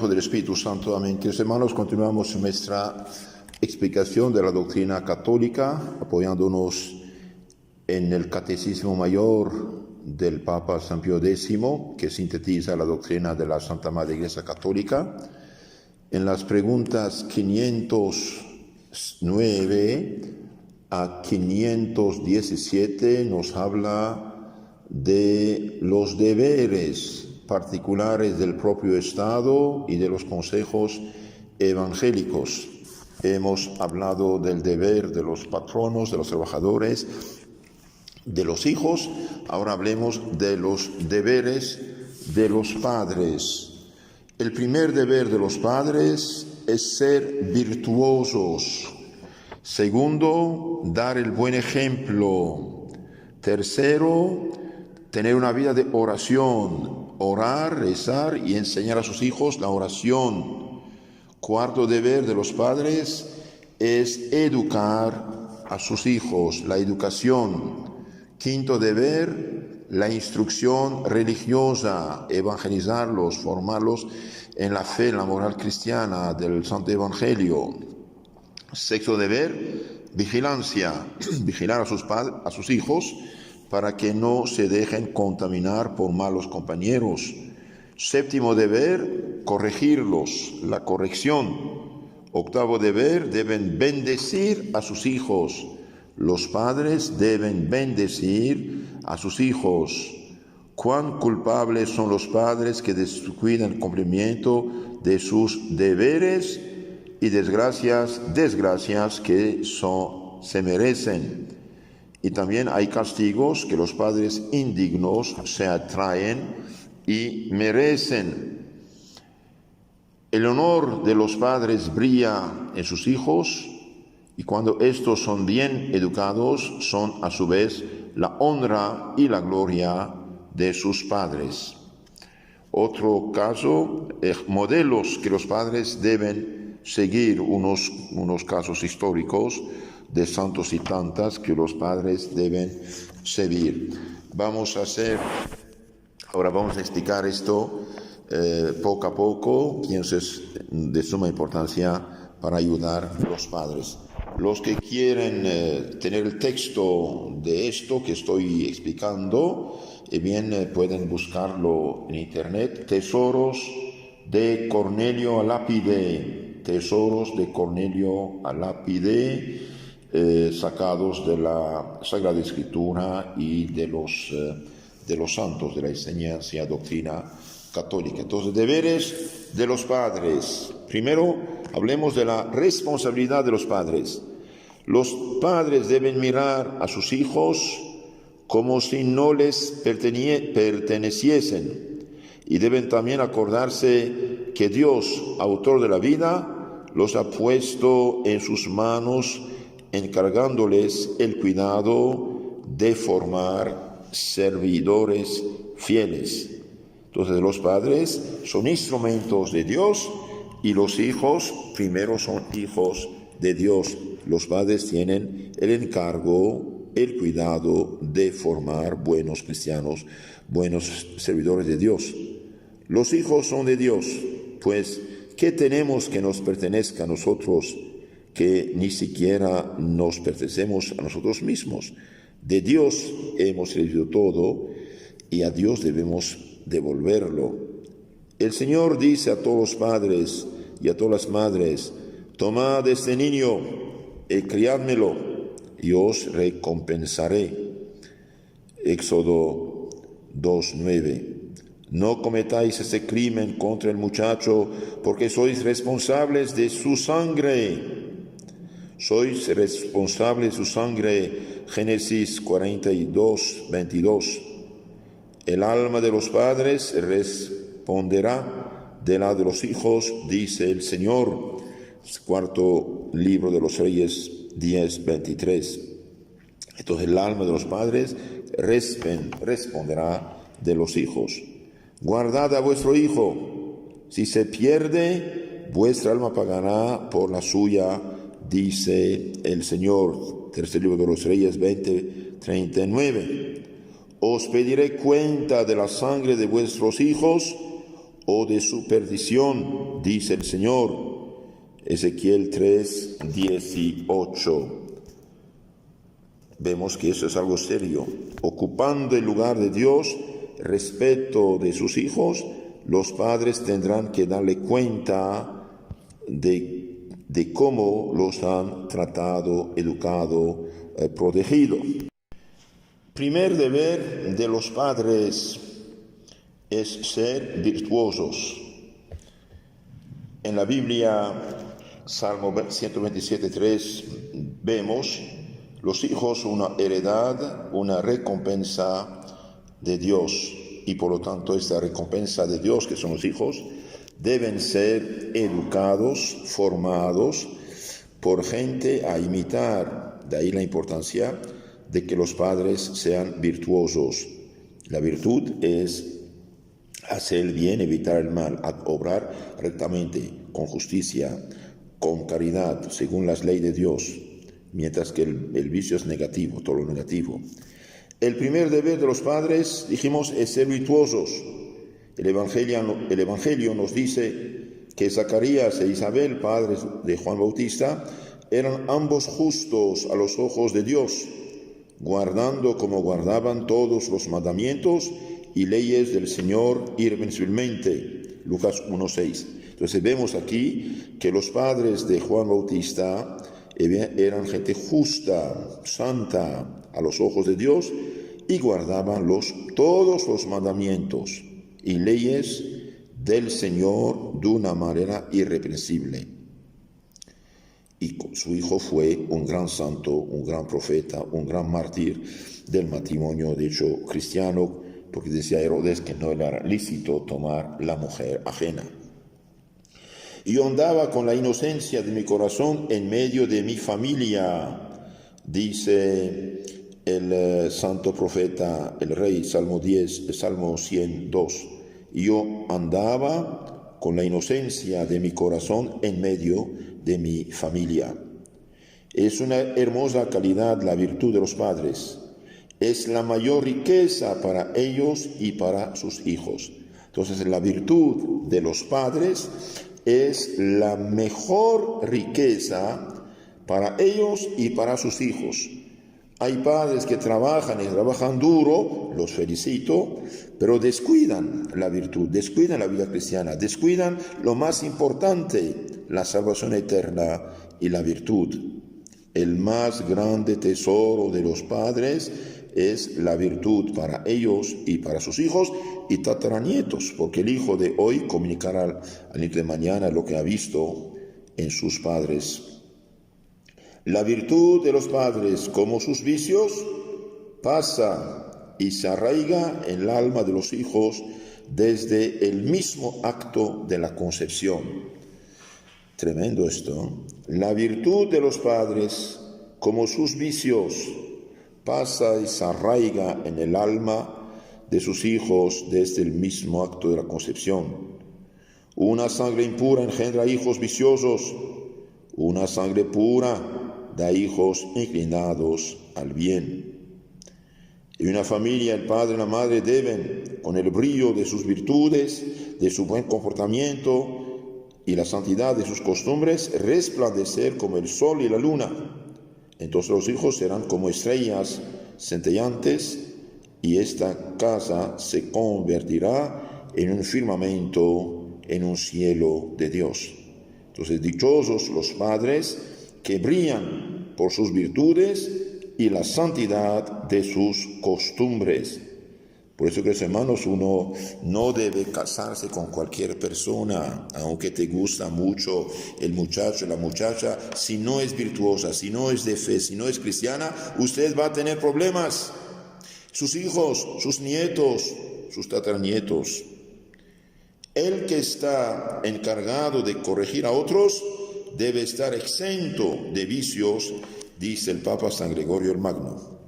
Hijo y del Espíritu Santo. Amén. Queridos hermanos, continuamos nuestra explicación de la doctrina católica, apoyándonos en el Catecismo Mayor del Papa San Pío X, que sintetiza la doctrina de la Santa Madre Iglesia Católica. En las preguntas 509 a 517 nos habla de los deberes particulares del propio Estado y de los consejos evangélicos. Hemos hablado del deber de los patronos, de los trabajadores, de los hijos. Ahora hablemos de los deberes de los padres. El primer deber de los padres es ser virtuosos. Segundo, dar el buen ejemplo. Tercero, tener una vida de oración, orar, rezar y enseñar a sus hijos la oración. Cuarto deber de los padres es educar a sus hijos, la educación. Quinto deber, la instrucción religiosa, evangelizarlos, formarlos en la fe, en la moral cristiana del Santo Evangelio. Sexto deber, vigilancia, vigilar a sus hijos para que no se dejen contaminar por malos compañeros. Séptimo deber, corregirlos, la corrección. Octavo deber, deben bendecir a sus hijos. Los padres deben bendecir a sus hijos. Cuán culpables son los padres que descuidan el cumplimiento de sus deberes y desgracias que se merecen. Y también hay castigos que los padres indignos se atraen y merecen. El honor de los padres brilla en sus hijos, y cuando estos son bien educados, son a su vez la honra y la gloria de sus padres. Otro caso, modelos que los padres deben seguir, unos casos históricos de santos y tantas que los padres deben seguir. Ahora vamos a explicar esto poco a poco, y es de suma importancia para ayudar a los padres. Los que quieren tener el texto de esto que estoy explicando, pueden buscarlo en internet, Tesoros de Cornelio a Lápide, Tesoros de Cornelio a Lápide, sacados de la Sagrada Escritura y de los santos, de la enseñanza doctrina católica. Entonces, deberes de los padres. Primero, hablemos de la responsabilidad de los padres. Los padres deben mirar a sus hijos como si no les perteneciesen, y deben también acordarse que Dios, autor de la vida, los ha puesto en sus manos, encargándoles el cuidado de formar servidores fieles. Entonces, los padres son instrumentos de Dios, y los hijos primero son hijos de Dios. Los padres tienen el encargo, el cuidado de formar buenos cristianos, buenos servidores de Dios. Los hijos son de Dios, pues ¿qué tenemos que nos pertenezca a nosotros, que ni siquiera nos pertenecemos a nosotros mismos? De Dios hemos recibido todo, y a Dios debemos devolverlo. El Señor dice a todos los padres y a todas las madres: tomad este niño y criádmelo, y os recompensaré. Éxodo 2:9. No cometáis ese crimen contra el muchacho, porque sois responsables de su sangre. Sois responsables de su sangre. Génesis 42:22. El alma de los padres responderá de la de los hijos, dice el Señor. Cuarto libro de los Reyes 10:23. Entonces el alma de los padres responderá de los hijos. Guardad a vuestro hijo. Si se pierde, vuestra alma pagará por la suya, dice el Señor. Tercer libro de los Reyes 20:39. Os pediré cuenta de la sangre de vuestros hijos, o de su perdición, dice el Señor. Ezequiel 3:18. Vemos que eso es algo serio. Ocupando el lugar de Dios respecto de sus hijos, los padres tendrán que darle cuenta de cómo los han tratado, educado, protegido. Primer deber de los padres es ser virtuosos. En la Biblia, Salmo 127:3, vemos los hijos una heredad, una recompensa de Dios. Y por lo tanto, esta recompensa de Dios, que son los hijos, deben ser educados, formados por gente a imitar. De ahí la importancia de que los padres sean virtuosos. La virtud es hacer el bien, evitar el mal, obrar rectamente, con justicia, con caridad, según las leyes de Dios, mientras que el vicio es negativo, todo lo negativo. El primer deber de los padres, dijimos, es ser virtuosos. El Evangelio nos dice que Zacarías e Isabel, padres de Juan Bautista, eran ambos justos a los ojos de Dios, guardando como guardaban todos los mandamientos y leyes del Señor irreprensiblemente. Lucas 1:6. Entonces vemos aquí que los padres de Juan Bautista eran gente justa, santa a los ojos de Dios y guardaban todos los mandamientos y leyes del Señor de una manera irreprensible. Y su hijo fue un gran santo, un gran profeta, un gran mártir del matrimonio, de hecho, cristiano, porque decía Herodes que no era lícito tomar la mujer ajena. Y yo andaba con la inocencia de mi corazón en medio de mi familia, dice el santo profeta, el rey, Salmo 102. Y yo andaba con la inocencia de mi corazón en medio de mi familia. Es una hermosa calidad la virtud de los padres. Es la mayor riqueza para ellos y para sus hijos. Entonces, la virtud de los padres es la mejor riqueza para ellos y para sus hijos. Hay padres que trabajan y trabajan duro, los felicito, pero descuidan la virtud, descuidan la vida cristiana, descuidan lo más importante, la salvación eterna y la virtud. El más grande tesoro de los padres es la virtud para ellos y para sus hijos y tataranietos, porque el hijo de hoy comunicará al nieto de mañana lo que ha visto en sus padres. La virtud de los padres, como sus vicios, pasa y se arraiga en el alma de los hijos desde el mismo acto de la concepción. Tremendo esto. La virtud de los padres, como sus vicios, pasa y se arraiga en el alma de sus hijos desde el mismo acto de la concepción. Una sangre impura engendra hijos viciosos, una sangre pura da hijos inclinados al bien. En una familia el padre y la madre deben, con el brillo de sus virtudes, de su buen comportamiento y la santidad de sus costumbres, resplandecer como el sol y la luna. Entonces los hijos serán como estrellas centellantes y esta casa se convertirá en un firmamento, en un cielo de Dios. Entonces, dichosos los padres que brillan por sus virtudes y la santidad de sus costumbres. Por eso, que hermanos, uno no debe casarse con cualquier persona, aunque te gusta mucho el muchacho, la muchacha. Si no es virtuosa, si no es de fe, si no es cristiana, usted va a tener problemas. Sus hijos, sus nietos, sus tataranietos. El que está encargado de corregir a otros debe estar exento de vicios, dice el Papa San Gregorio el Magno.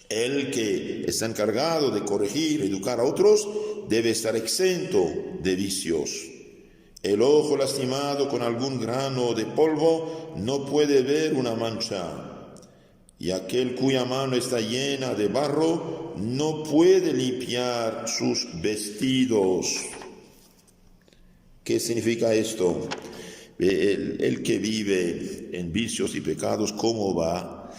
El que está encargado de corregir, educar a otros, debe estar exento de vicios. El ojo lastimado con algún grano de polvo no puede ver una mancha, y aquel cuya mano está llena de barro no puede limpiar sus vestidos. ¿Qué significa esto? El que vive en vicios y pecados, ¿cómo va a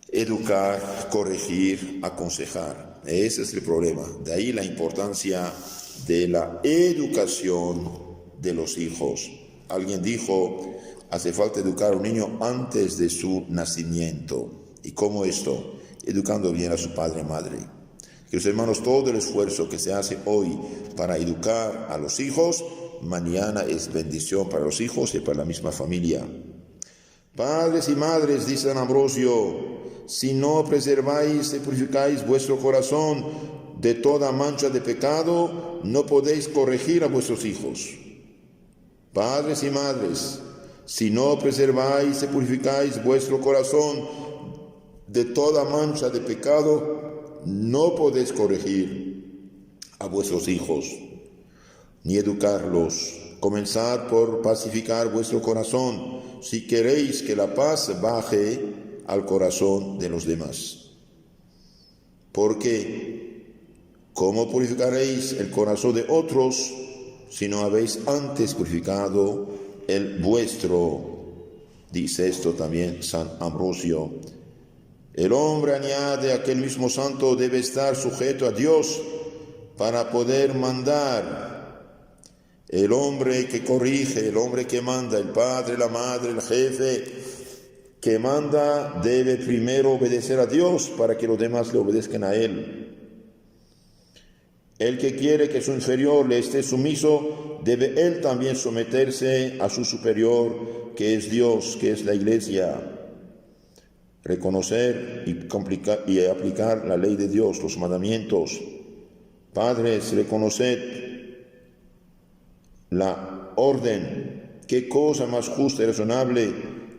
educar, corregir, aconsejar? Ese es el problema. De ahí la importancia de la educación de los hijos. Alguien dijo, hace falta educar a un niño antes de su nacimiento. ¿Y cómo esto? Educando bien a su padre y madre. Queridos hermanos, todo el esfuerzo que se hace hoy para educar a los hijos, mañana es bendición para los hijos y para la misma familia. Padres y madres, dice San Ambrosio, si no preserváis y purificáis vuestro corazón de toda mancha de pecado, no podéis corregir a vuestros hijos. Padres y madres, si no preserváis y purificáis vuestro corazón de toda mancha de pecado, no podéis corregir a vuestros hijos, ni educarlos. Comenzad por pacificar vuestro corazón, si queréis que la paz baje al corazón de los demás. Porque, ¿cómo purificaréis el corazón de otros si no habéis antes purificado el vuestro? Dice esto también San Ambrosio. El hombre, añade aquel mismo santo, debe estar sujeto a Dios para poder mandar. El hombre que corrige, el hombre que manda, el padre, la madre, el jefe que manda, debe primero obedecer a Dios para que los demás le obedezcan a él. El que quiere que su inferior le esté sumiso, debe él también someterse a su superior, que es Dios, que es la Iglesia. Reconocer y aplicar la ley de Dios, los mandamientos. Padres, reconoced la orden. Qué cosa más justa y razonable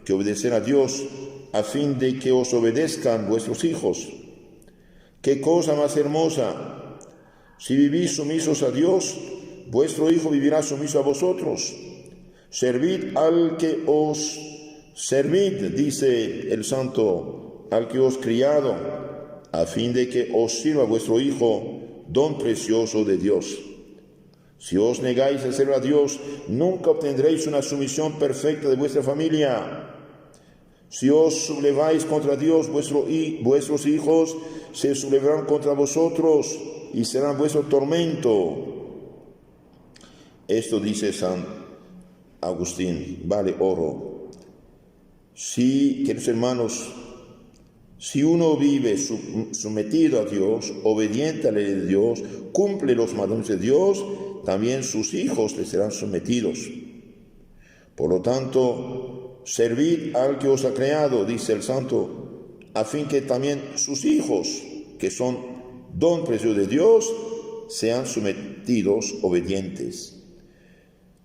que obedecer a Dios a fin de que os obedezcan vuestros hijos. Qué cosa más hermosa. Si vivís sumisos a Dios, vuestro hijo vivirá sumiso a vosotros. Servid al que os servid, dice el santo, al que os criado, a fin de que os sirva vuestro hijo, don precioso de Dios. Si os negáis a servir a Dios, nunca obtendréis una sumisión perfecta de vuestra familia. Si os subleváis contra Dios, vuestros hijos se sublevarán contra vosotros y serán vuestro tormento. Esto dice San Agustín, vale oro. Sí, queridos hermanos, si uno vive sometido a Dios, obediente a la ley de Dios, cumple los mandamientos de Dios, también sus hijos le serán sometidos. Por lo tanto, servid al que os ha creado, dice el santo, a fin que también sus hijos, que son don precioso de Dios, sean sometidos, obedientes.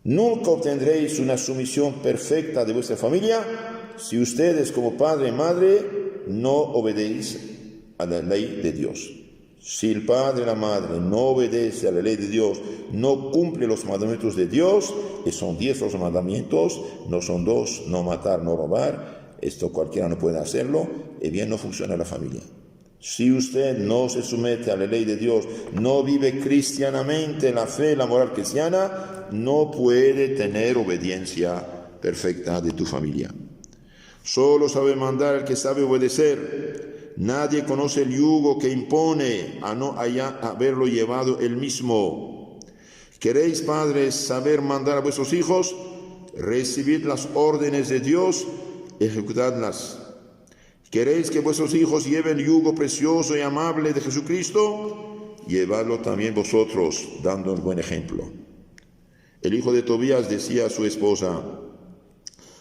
Nunca obtendréis una sumisión perfecta de vuestra familia si ustedes como padre y madre no obedecen a la ley de Dios. Si el padre y la madre no obedece a la ley de Dios, no cumple los mandamientos de Dios, que son 10 los mandamientos, no son 2, no matar, no robar, esto cualquiera no puede hacerlo, y bien no funciona la familia. Si usted no se somete a la ley de Dios, no vive cristianamente la fe, la moral cristiana, no puede tener obediencia perfecta de tu familia. Solo sabe mandar el que sabe obedecer. Nadie conoce el yugo que impone a no haberlo llevado él mismo. ¿Queréis, padres, saber mandar a vuestros hijos? Recibid las órdenes de Dios, ejecutadlas. ¿Queréis que vuestros hijos lleven el yugo precioso y amable de Jesucristo? Llevadlo también vosotros, dando el buen ejemplo. El hijo de Tobías decía a su esposa,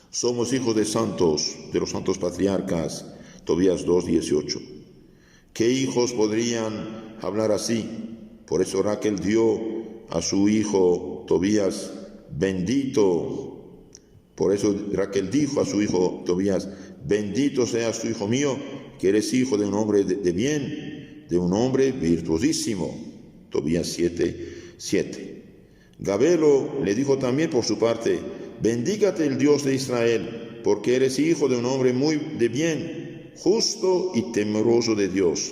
somos hijos de santos, de los santos patriarcas, Tobías 2:18. ¿Qué hijos podrían hablar así? Por eso Raquel dio a su hijo Tobías, bendito. Por eso Raquel dijo a su hijo Tobías, bendito seas tu hijo mío, que eres hijo de un hombre de bien, de un hombre virtuosísimo. Tobías 7:7. Gabelo le dijo también por su parte, bendígate el Dios de Israel, porque eres hijo de un hombre muy de bien, justo y temeroso de Dios,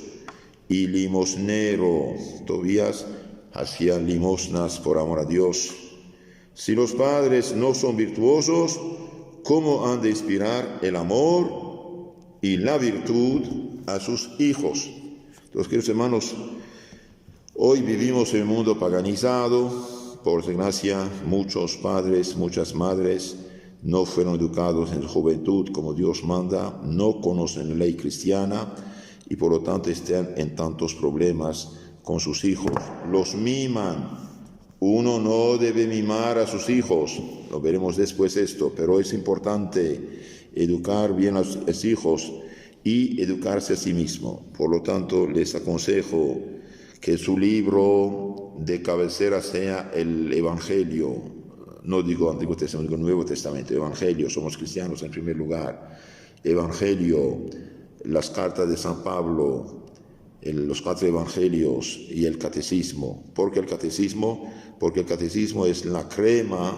y limosnero. Tobías hacía limosnas por amor a Dios. Si los padres no son virtuosos, ¿cómo han de inspirar el amor y la virtud a sus hijos? Entonces, queridos hermanos, hoy vivimos en un mundo paganizado. Por desgracia, muchos padres, muchas madres no fueron educados en su juventud como Dios manda, no conocen la ley cristiana y por lo tanto están en tantos problemas con sus hijos. Los miman. Uno no debe mimar a sus hijos, lo veremos después esto, pero es importante educar bien a los hijos y educarse a sí mismo. Por lo tanto, les aconsejo que su libro de cabecera sea el Evangelio, no digo Antiguo Testamento, digo Nuevo Testamento, Evangelio, somos cristianos en primer lugar, Evangelio, las cartas de San Pablo, los 4 evangelios y el catecismo. ¿Por qué el catecismo? Porque el catecismo es la crema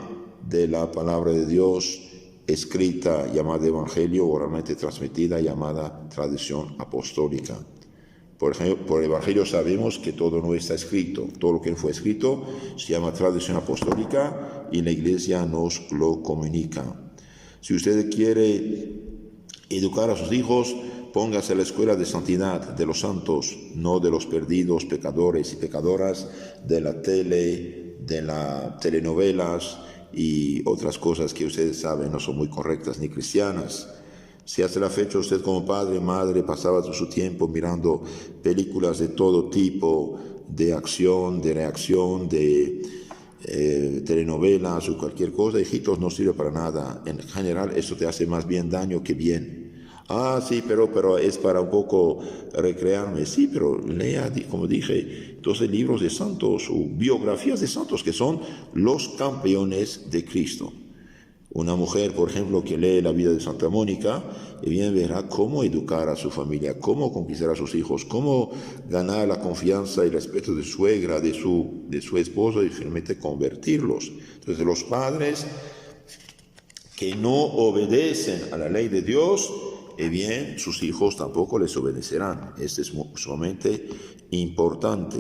de la palabra de Dios escrita, llamada evangelio, oralmente transmitida, llamada tradición apostólica. Por ejemplo, por el evangelio sabemos que todo no está escrito. Todo lo que fue escrito se llama tradición apostólica y la iglesia nos lo comunica. Si usted quiere educar a sus hijos, póngase a la escuela de santidad de los santos, no de los perdidos, pecadores y pecadoras, de la tele, de las telenovelas y otras cosas que ustedes saben no son muy correctas ni cristianas. Si hasta la fecha usted como padre, madre, pasaba su tiempo mirando películas de todo tipo, de acción, de reacción, de telenovelas o cualquier cosa, hijitos, no sirve para nada. En general, eso te hace más bien daño que bien. Ah, sí, pero es para un poco recrearme. Sí, pero lea, como dije, 12 libros de santos o biografías de santos que son los campeones de Cristo. Una mujer, por ejemplo, que lee la vida de Santa Mónica, bien verá cómo educar a su familia, cómo conquistar a sus hijos, cómo ganar la confianza y el respeto de su suegra, de su esposo y finalmente convertirlos. Entonces, los padres que no obedecen a la ley de Dios, bien, sus hijos tampoco les obedecerán. Esto es sumamente importante.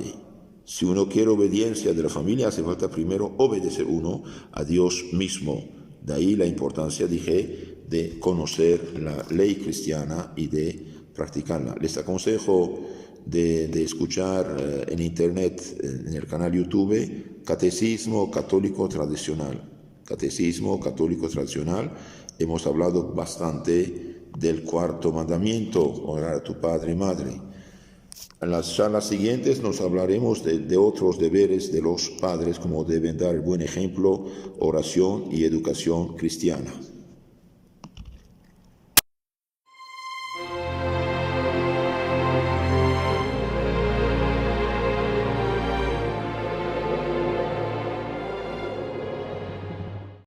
Si uno quiere obediencia de la familia, hace falta primero obedecer uno a Dios mismo. De ahí la importancia, dije, de conocer la ley cristiana y de practicarla. Les aconsejo de escuchar en internet, en el canal YouTube, Catecismo Católico Tradicional. Catecismo Católico Tradicional. Hemos hablado bastante del 4º mandamiento, honrar a tu padre y madre. En las charlas siguientes nos hablaremos de otros deberes de los padres, como deben dar el buen ejemplo, oración y educación cristiana.